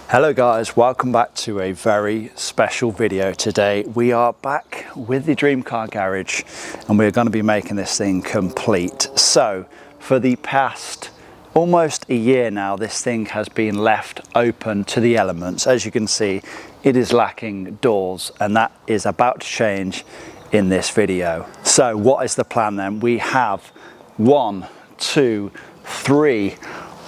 Hello guys, welcome back to a very special video today. We are back with the Dream Car Garage and we're going to be making this thing complete. So for the past almost a year now, this thing has been left open to the elements. As you can see, it is lacking doors and that is about to change in this video. So what is the plan then? We have 1, 2, 3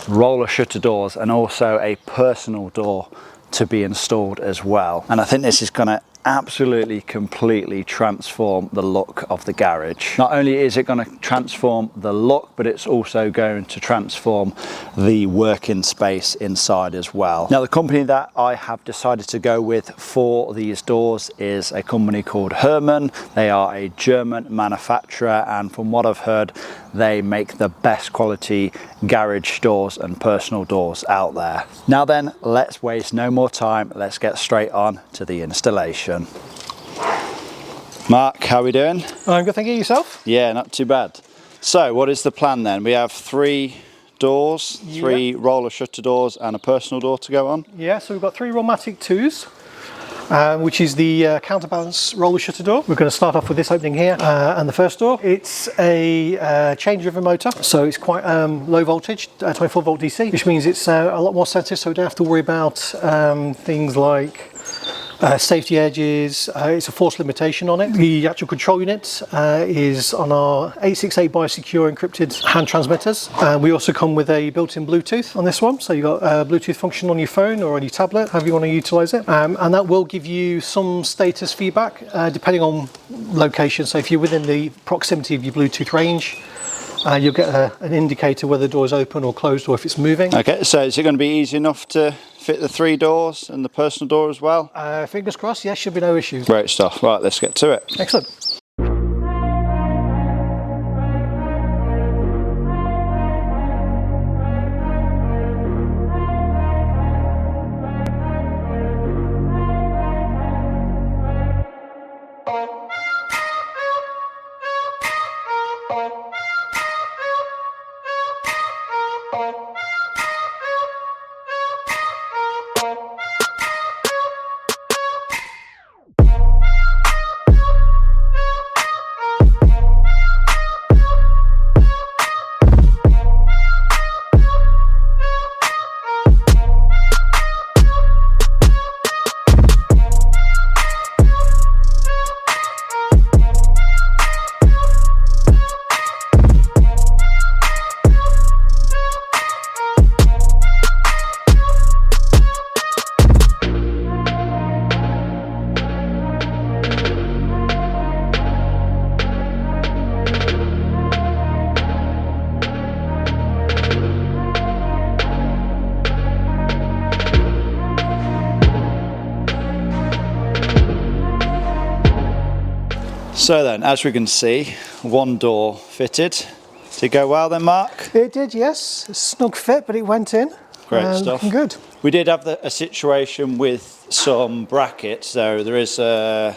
roller shutter doors and also a personal door to be installed as well. And I think this is going to absolutely completely transform the look of the garage. Not only is it going to transform the look, but it's also going to transform the working space inside as well. Now the company that I have decided to go with for these doors is a company called Hormann. They are a German manufacturer and from what I've heard they make the best quality garage doors and personal doors out there. Now then, let's waste no more time. Let's get straight on to the installation. Mark, how are we doing? I'm good, thank you. Yourself? Yeah, not too bad. So what is the plan then? We have 3 doors, 3 roller shutter doors and a personal door to go on? Yeah, so we've got 3 Rollmatic 2s. Which is the counterbalance roller shutter door. We're going to start off with this opening here and the first door. It's a change-driven motor, so it's quite low voltage, 24 volt DC, which means it's a lot more sensitive, so we don't have to worry about things like safety edges. It's a force limitation on it. The actual control unit is on our 868 biosecure encrypted hand transmitters. We also come with a built-in Bluetooth on this one, so you've got a Bluetooth function on your phone or on your tablet, however you want to utilize it, and that will give you some status feedback depending on location. So if you're within the proximity of your Bluetooth range, you'll get an indicator whether the door is open or closed or if it's moving. Okay, so is it going to be easy enough to fit the 3 doors and the personal door as well? Fingers crossed, yes, should be no issues. Great stuff. Right, let's get to it. Excellent. So then, as we can see, 1 door fitted. Did it go well then, Mark? It did, yes. A snug fit, but it went in. Great stuff. Looking good. We did have a situation with some brackets, so there is a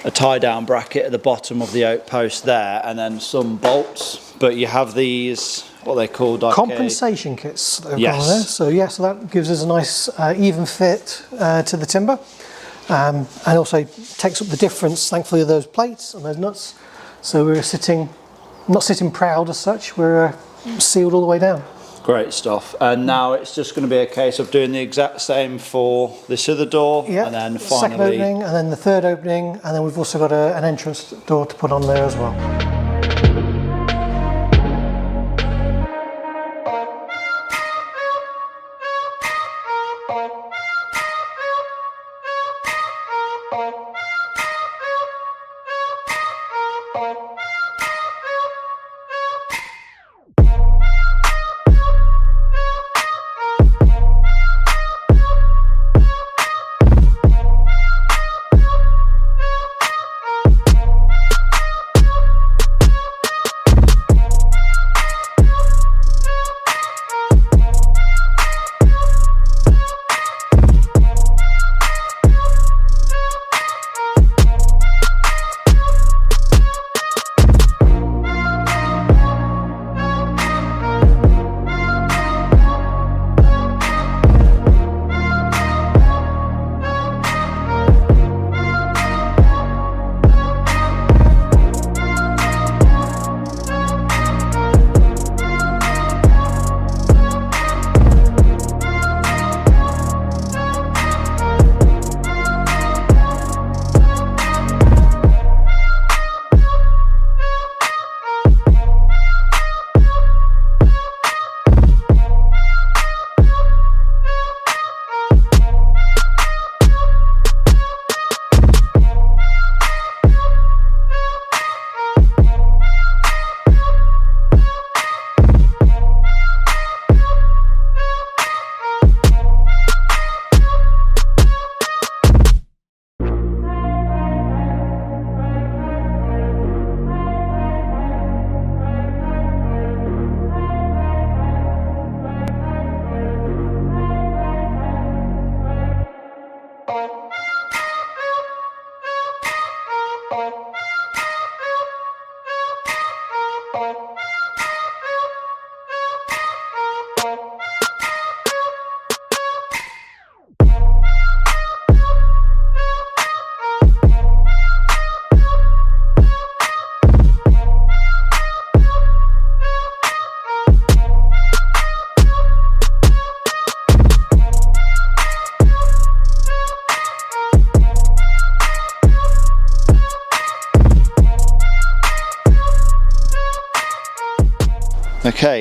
tie-down bracket at the bottom of the oak post there, and then some bolts, but you have these, what they called like compensation kits that have yes. gone there. So yeah, so that gives us a nice even fit to the timber. And also takes up the difference, thankfully, of those plates and those nuts. So we're not sitting proud as such, we're sealed all the way down. Great stuff. And now it's just going to be a case of doing the exact same for this other door, and then finally second opening, and then the third opening, and then we've also got an entrance door to put on there as well.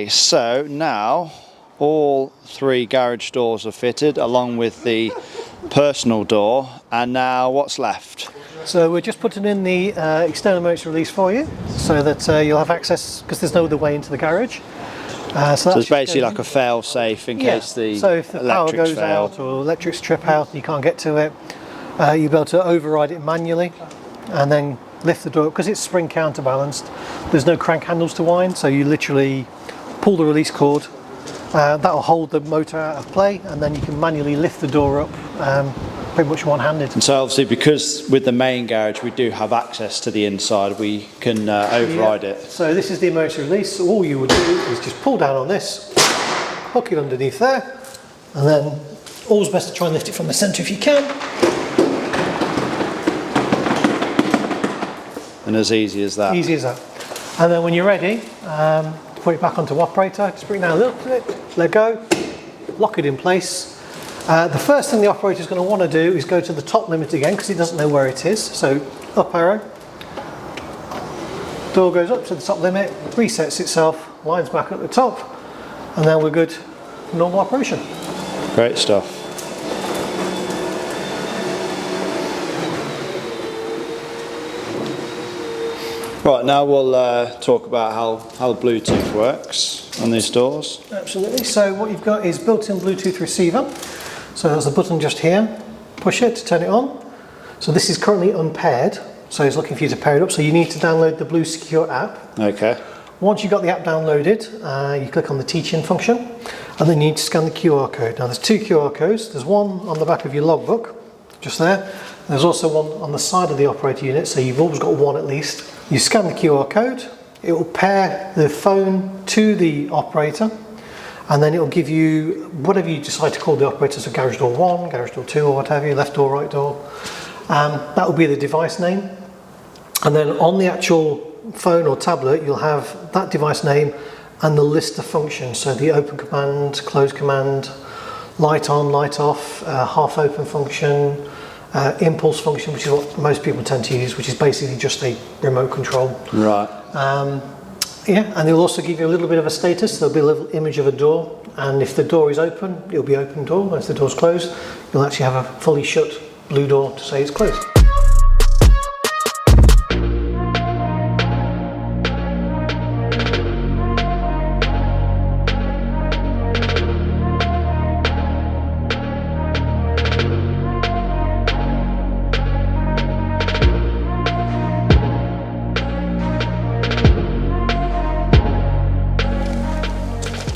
Okay, so now all 3 garage doors are fitted along with the personal door, and now what's left? So we're just putting in the external motor release for you so that you'll have access, because there's no other way into the garage. So it's basically like a fail safe in case the so if the power electrics goes fail. out or electrics trip out and you can't get to it, you'll be able to override it manually and then lift the door. Because it's spring counterbalanced, there's no crank handles to wind, so you literally pull the release cord, that'll hold the motor out of play, and then you can manually lift the door up pretty much one-handed. And so obviously, because with the main garage we do have access to the inside, we can override it. So this is the emergency release. So all you would do is just pull down on this, hook it underneath there, and then always best to try and lift it from the centre if you can. And as easy as that. Easy as that. And then when you're ready, put it back onto operator, just bring it down a little bit, let go, lock it in place. The first thing the operator is going to want to do is go to the top limit again, because he doesn't know where it is. So up arrow, door goes up to the top limit, resets itself, lines back at the top, and then we're good for normal operation. Great stuff. Right, now we'll talk about how Bluetooth works on these doors. Absolutely. So what you've got is built-in Bluetooth receiver. So there's a button just here. Push it to turn it on. So this is currently unpaired, so it's looking for you to pair it up. So you need to download the Blue Secure app. Okay. Once you've got the app downloaded, you click on the teach-in function, and then you need to scan the QR code. Now there's 2 QR codes. There's one on the back of your logbook, just there. There's also one on the side of the operator unit, so you've always got one at least. You scan the QR code, it will pair the phone to the operator, and then it will give you whatever you decide to call the operator, so garage door 1, garage door 2, or whatever, left door, right door. That will be the device name. And then on the actual phone or tablet, you'll have that device name and the list of functions. So the open command, close command, light on, light off, half open function, impulse function, which is what most people tend to use, which is basically just a remote control. Right. Yeah, and they'll also give you a little bit of a status. There'll be a little image of a door, and if the door is open, it'll be open door. And if the door's closed, you'll actually have a fully shut blue door to say it's closed.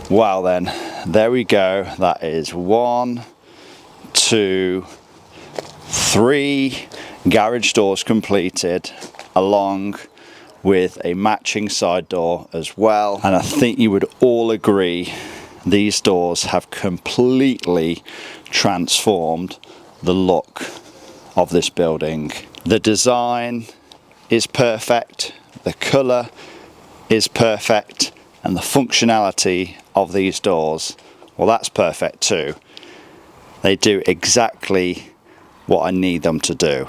Wow, then there we go. That is 1, 2, 3 garage doors completed, along with a matching side door as well. And I think you would all agree these doors have completely transformed the look of this building. The design is perfect, the colour is perfect, and the functionality of these doors, well, that's perfect too. They do exactly what I need them to do.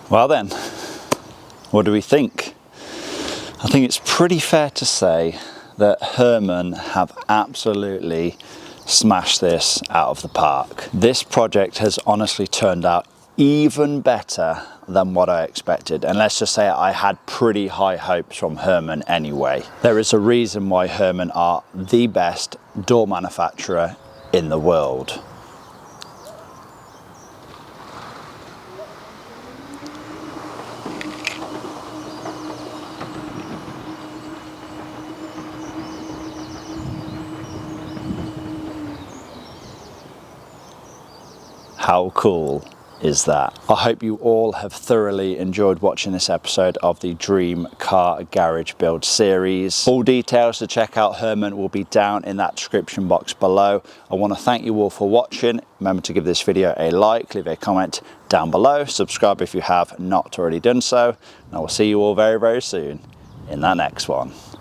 Well then, what do we think? I think it's pretty fair to say that Hormann have absolutely smashed this out of the park. This project has honestly turned out even better than what I expected, and let's just say I had pretty high hopes from Hormann anyway. There is a reason why Hormann are the best door manufacturer in the world. How cool is that? I hope you all have thoroughly enjoyed watching this episode of the Dream Car Garage Build series. All details to check out Hormann will be down in that description box below. I want to thank you all for watching. Remember to give this video a like, leave a comment down below, subscribe if you have not already done so, and I will see you all very, very soon in that next one.